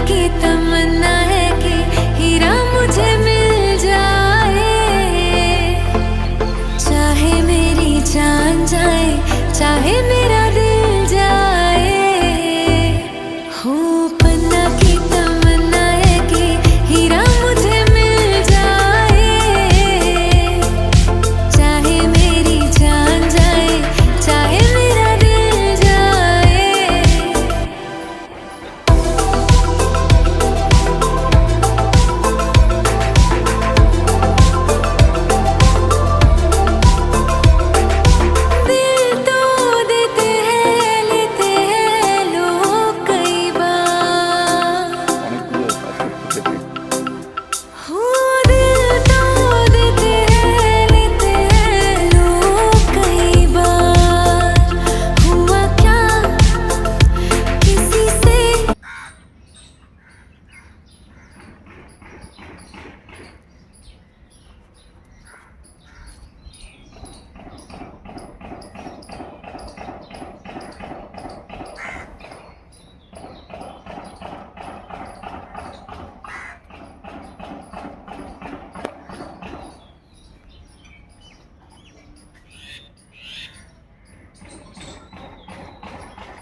की तमन्ना है कि हीरा मुझे मिल जाए, चाहे मेरी जान जाए, चाहे मेरा दिल जाए। हो पन्ना की तमन्ना है कि हीरा मुझे मिल जाए, चाहे मेरी जान जाए, चाहे मेरा दिल जाए। दिल तो देते हैं, लेते हैं लोग कई बार। हो दिल तो देते हैं, लेते हैं लोग कई बार। हुआ क्या किसी से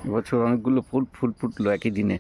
এবছর অনেকগুলো ফুল ফুটলো একই দিনে।